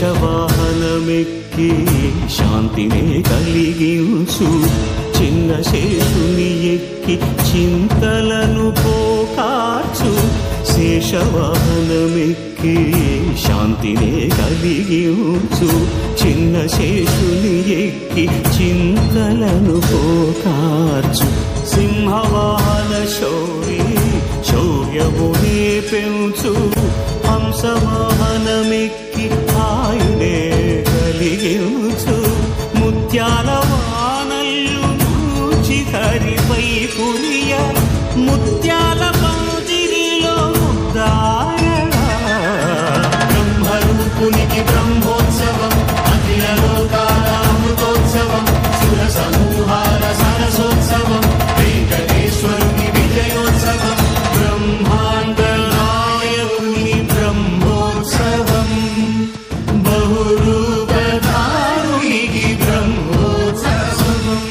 శేషవాహనమెక్కి శాంతినే కలిగించు చిన్న శేషుని ఎక్కి చింతలను పోకార్చు శేషవాహనమెక్కి శాంతినే కలిగించు చిన్న శేషుని ఎక్కి చింతలను పోకార్చు సింహవాహన శౌర్యమునే పెంచు హంసవాహనమెక్కి ఆయునే కలిగించు ముత్యాల వానల్లు నూచి హరిపై కురియ ముత్యాల పందిరిలో ముద్దారడా బ్రహ్మరూపునికి బ్రహ్మోత్సవం అఖిల లోకాల అమృతోత్సవం సుర సమూహాల సరసోత్సవం వెంకటేశ్వరుని విజయోత్సవం బ్రహ్మాండ నాయకుని బ్రహ్మోత్సవం బహురూపధారునికి బ్రహ్మోత్సవం.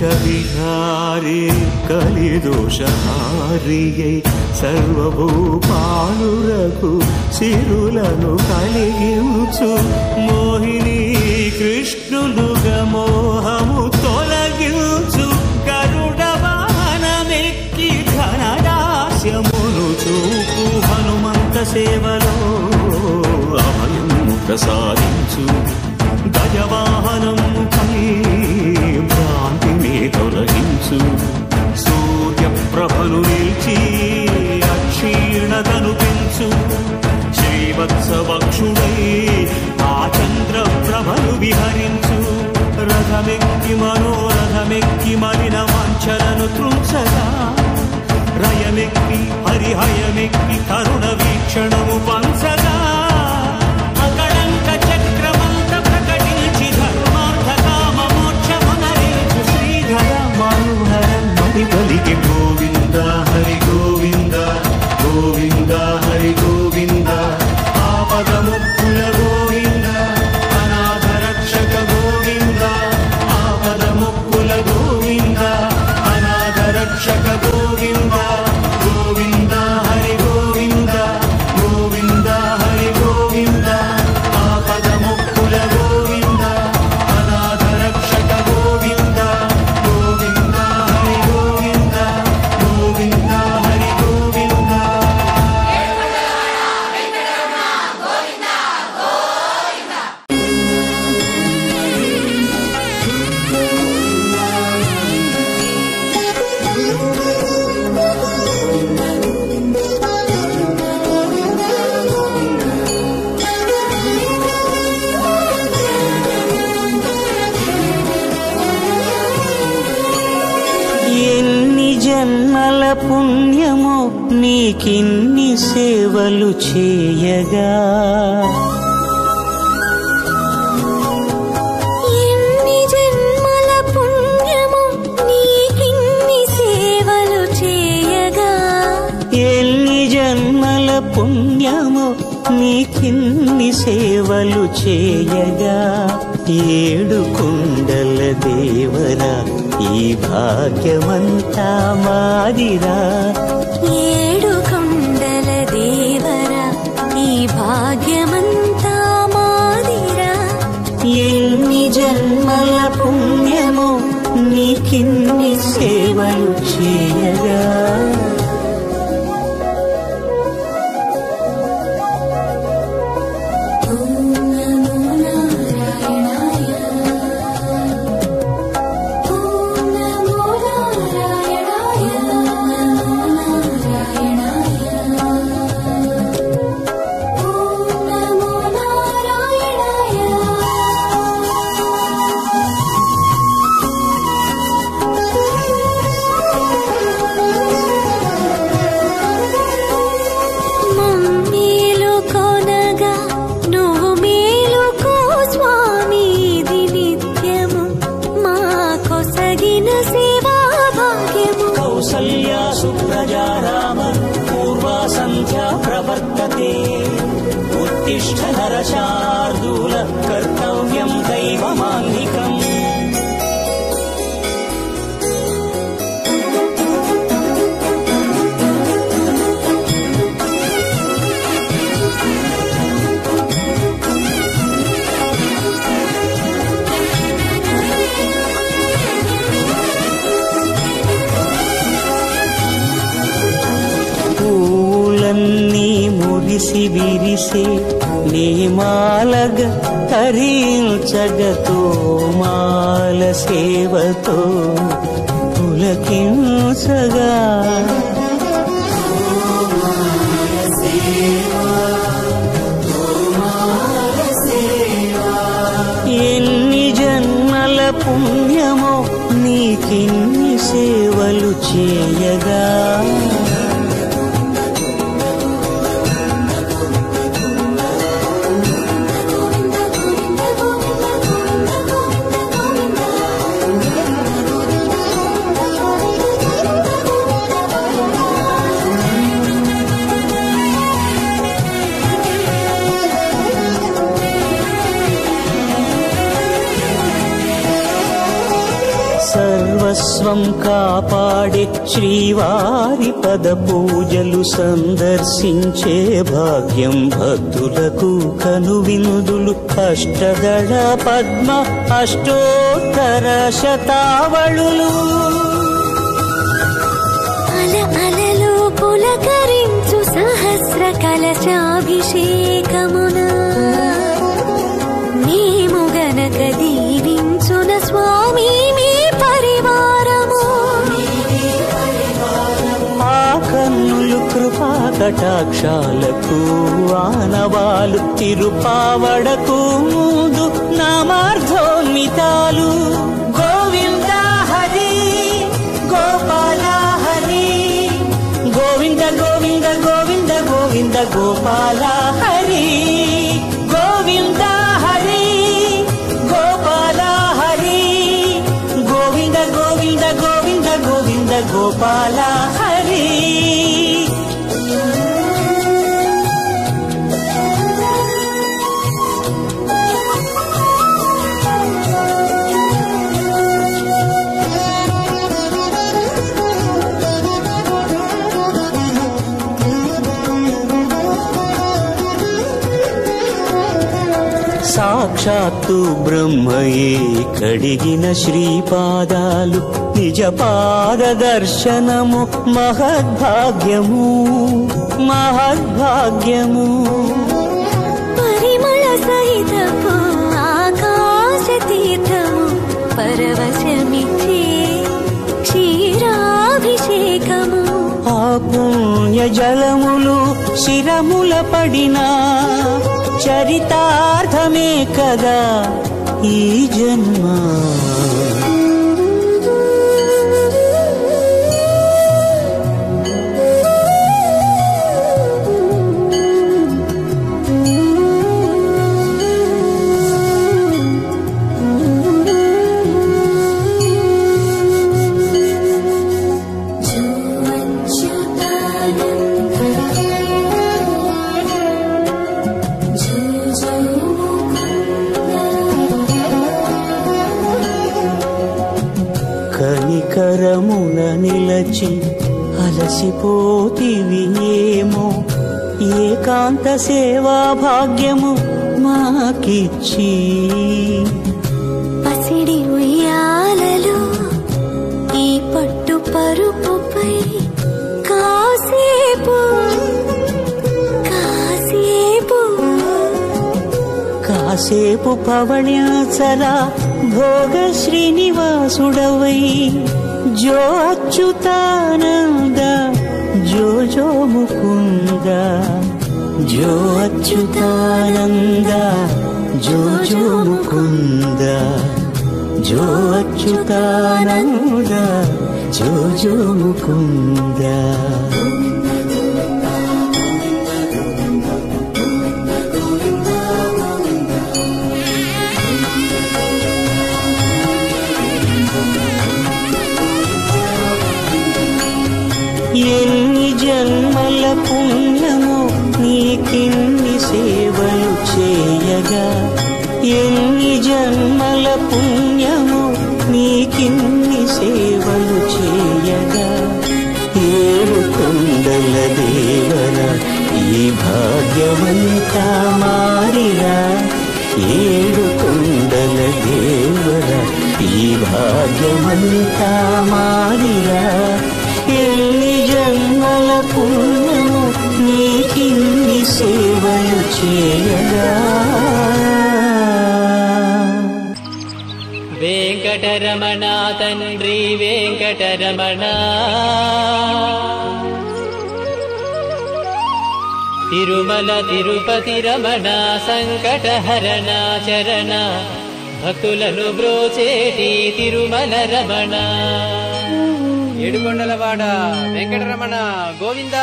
కల్పవృక్షవిహారే కలిదోషహారియై సర్వభూపాలురకు సిరులను కలిగించు మోహిని కృష్ణులుగా మోహము తొలగించు గరుడ వాహనమెక్కి ఘనదాస్యమును చూపు హనుమంత సేవలో అభయము ప్రసాదించు గజవాహనము పై భ్రాంతిని తొలగించు సూర్యప్రభను నిలిచి అక్షీణతను పెంచు శ్రీవత్సవక్షుడై ఆ చంద్రప్రభను విహరించు రథమెక్కి మనోరథమెక్కి మలిన వాంఛలను త్రుంచగా రయమెక్కి హరిహయమెక్కి కరుణ వీక్షణము పంచగా అకళంక చక్రమంత ప్రకటించి ధర్మార్థ కామ మోక్షమునరించు శ్రీధర మనోహర మది బలికి గోవింద హరి గోవింద గోవింద హరి గోవింద ఆపదముక్కుల గోవింద అనాథ రక్షక గోవింద ఆపదముక్కుల గోవింద అనాథ రక్షక గోవింద గోవింద హరి గోవింద గోవింద హరి గోవింద ఆపదముక్కుల గోవింద అనాథ రక్షక గోవింద గోవింద హరి గోవింద గోవింద హరి గోవింద. ఎన్ని జన్మల పుణ్యమో నీకిన్ని సేవలు చేయగా ఎన్ని జన్మల పుణ్యమో నీకిన్ని సేవలు చేయగా ఎన్ని జన్మల పుణ్యమో నీకిన్ని సేవలు చేయగా ఏడు కుండల దేవరా ఈ భాగ్యమంతా మాదిరా ఏడు కొండల దేవరా ఈ భాగ్యమంతా మాదిరా ఎన్ని జన్మల పుణ్యమో నీకిన్ని సేవలు చేయగా నరశార్దూల కర్తవ్యం దైవమాన్నికం. పూలన్నీ మురిసి విరిసే నేమాలగ తరించగతో మాల సేవతో పులకించగా ఎన్ని జన్మల పుణ్యమో నీకిన్ని సేవలు చేయగా. సర్వస్వం కాపాడే శ్రీవారి పద పూజలు సందర్శించే భాగ్యం భక్తులకు కనువిందులు. అష్టదళ పద్మ అష్టోత్తర శతావళులు అలలు పులకరించు సహస్ర కలశాభిషేకమున మేము గనక దీవించున స్వామి మీ పరివారము. ఆ కన్నులు కృపా కటాక్షాలకు ఆనవాలు తిరుపావడకు ముందు నామార్థోన్మితాలు. గోవింద హరి గోపాల హరి గోవింద గోవింద గోవింద గోవింద గోపాల హరి గోవింద హరి గోపాల హరి గోవింద గోవింద గోవింద గోవింద గోపాల హరి. సాక్షాత్తు బ్రహ్మయే కడిగిన శ్రీపాదాలు నిజ పాద దర్శనము మహద్భాగ్యము మహద్భాగ్యము. పరిమళ సహితము ఆకాశ తీర్థము పరవశమిచ్చే క్షీరాభిషేకము. ఆ పుణ్య జలములు శిరముల పడినా చరితార్థమే కదా ఈ జన్మ. కనికరమున నిలచి అలసిపోతివి ఏమో ఏకాంత సేవా భాగ్యము మాకిచ్చి. పసిడి ఉయ్యాలలో ఈ పట్టు పరుపుపై కాసేపు కాసేపు కాసేపు పవణ్యాచల భోగ శ్రీనివాసుడవై జో అచ్యుతానంద జో జో ముకుంద జో అచ్యుతానంద జో జో ముకుంద జో అచ్యుతానంద జో జో ముకుంద. ఎన్ని జన్మల పుణ్యమో నీకిన్ని సేవలు చే చేయగా ఎన్ని జన్మల పుణ్యము నీకిన్ని సేవలు చేయగా ఏడు కొండల దేవర ఈ భాగ్యవంతా మారిరా ఏడు కొండల దేవర ఈ భాగ్యవంతా మారిరా ఎన్ని జన్మల పుణ్యము నీకిన్ని సేవలు చేయగా వెంకటరమణ తండ్రి వెంకటరమణ తిరుమల తిరుపతి రమణ సంకటహరణ చరణ భక్తులను బ్రోచేటి తిరుమల రమణ ఏడుకొండలవాడ వెంకటరమణ గోవింద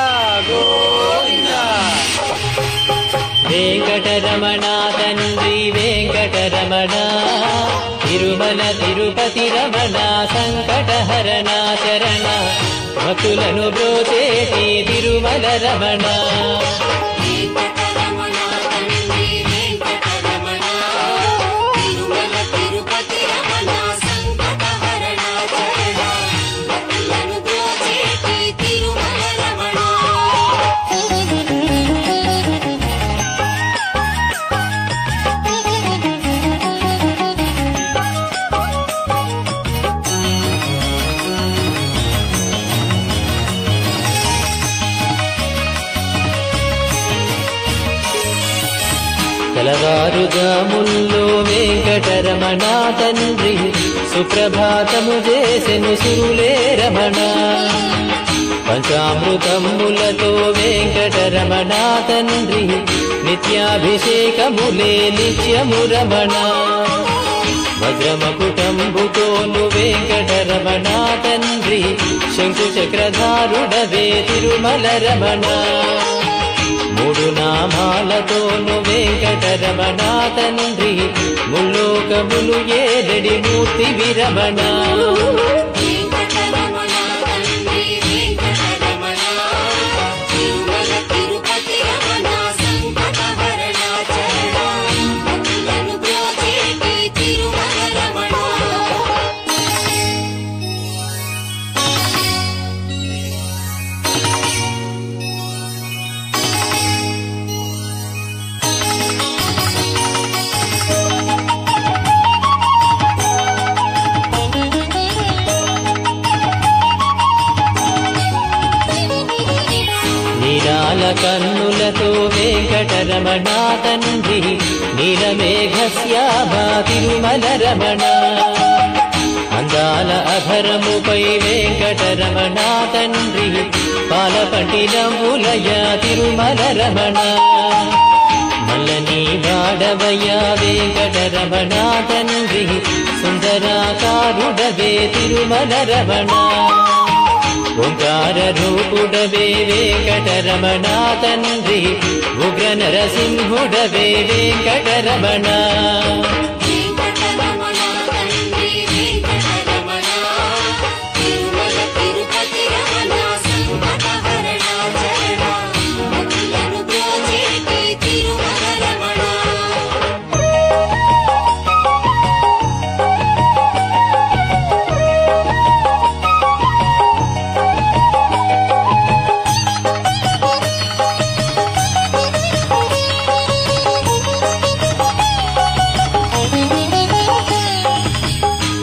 గోవింద వెంకటరమణ తండ్రి వెంకటరమణ తిరుమల తిరుపతి రమణ సంకటహరణ చరణ భక్తులను బ్రోచేటి తిరుమల రమణ తెల్లవారుజాముల్లో వెంకటరమణ తండ్రి సుప్రభాతము చేసెను సురులే రమణ పంచామృతములతో వెంకటరమణ తండ్రి నిత్యాభిషేకములే నిత్యము రమణ వజ్రమకుటంబుతోను వెంకటరమణ తండ్రి శంకు చక్రధారుడవే తిరుమల రమణ మూడు నామాలతోను వెంకటరమణ తండ్రి ముల్లోకములు ఏడడి మూర్తి విరమణ కన్నులతో వెంకటరమణ తండ్రి నీలమేఘశ్యామా తిరుమల రమణ అందాల అధరముపై వెంకటరమణ తండ్రి పాలపట్టినములయ తిరుమల రమణ మల్లని వాడవయ వెంకటరమణ తండ్రి సుందరాకారుడవే తిరుమల రమణ ఓంకార రూపుడవే వెంకటరమణ తండ్రి ఉగ్ర నరసింహుడవే వెంకటరమణ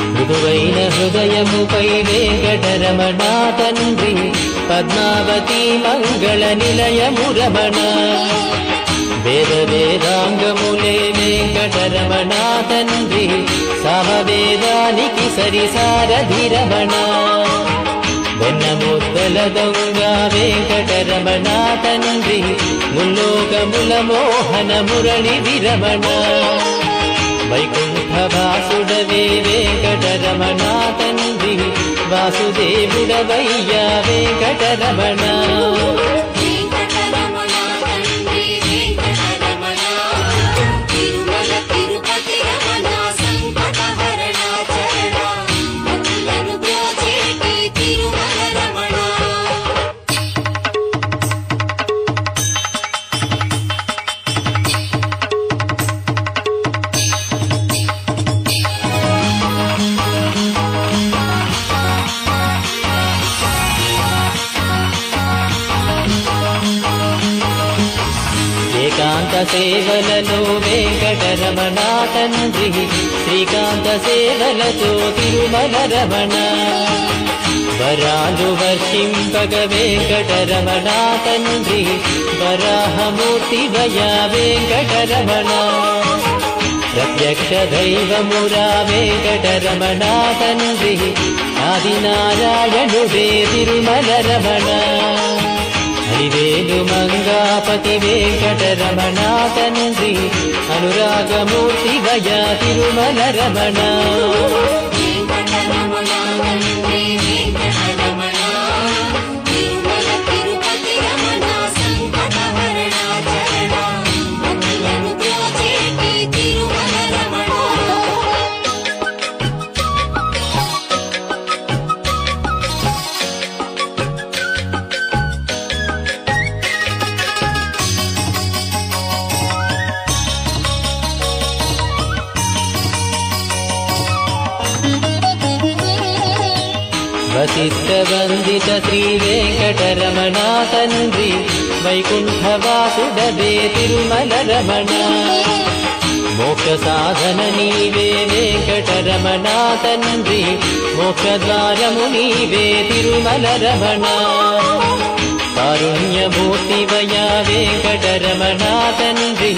మృదువైన హృదయముపై వెంకటరమణ తండ్రి పద్మావతి మంగళ నిలయము రమణ వేద వేదాంగములే వెంకటరమణ తండ్రి సామవేదానికి సరిసారథి రమణ వెన్నముద్దల దొంగ వెంకటరమణ తండ్రి ముల్లోకముల మోహన మురళి విరమణ వైకుంఠవాసుడవే వెంకటరమణ తండ్రి వాసుదేవుడవయ్యా వెంకటరమణ సేవలలో వెంకటరమణ తండ్రి శ్రీకాంత సేవలతో తిరుమల రమణ వరాలు వర్షింపగ వెంకటరమణ తండ్రి వరాహమూర్తి వయా వెంకటరమణ ప్రత్యక్ష దైవమురా వెంకటరమణ తండ్రి ఆదినారాయణుడే తిరుమల రమణ హరివేలు మంగాపతి వెంకటరమణ తండ్రి అనురాగమూర్తి వయా తిరుమల రమణ వశిష్ఠ వందిత శ్రీ వెంకటరమణ తండ్రి వైకుంఠవాసుడవే తిరుమల రమణ మోక్ష సాధన నీవే వెంకటరమణ తండ్రి మోక్షద్వారము నీవే తిరుమల రమణ కారుణ్యమూర్తి వయా వెంకటరమణ తండ్రి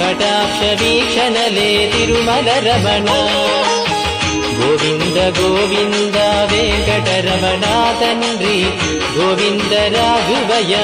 కటాక్ష వీక్షణలే తిరుమల రమణ గోవింద గోవింద వెంకటరమణ తండ్రి గోవింద రాఘవయ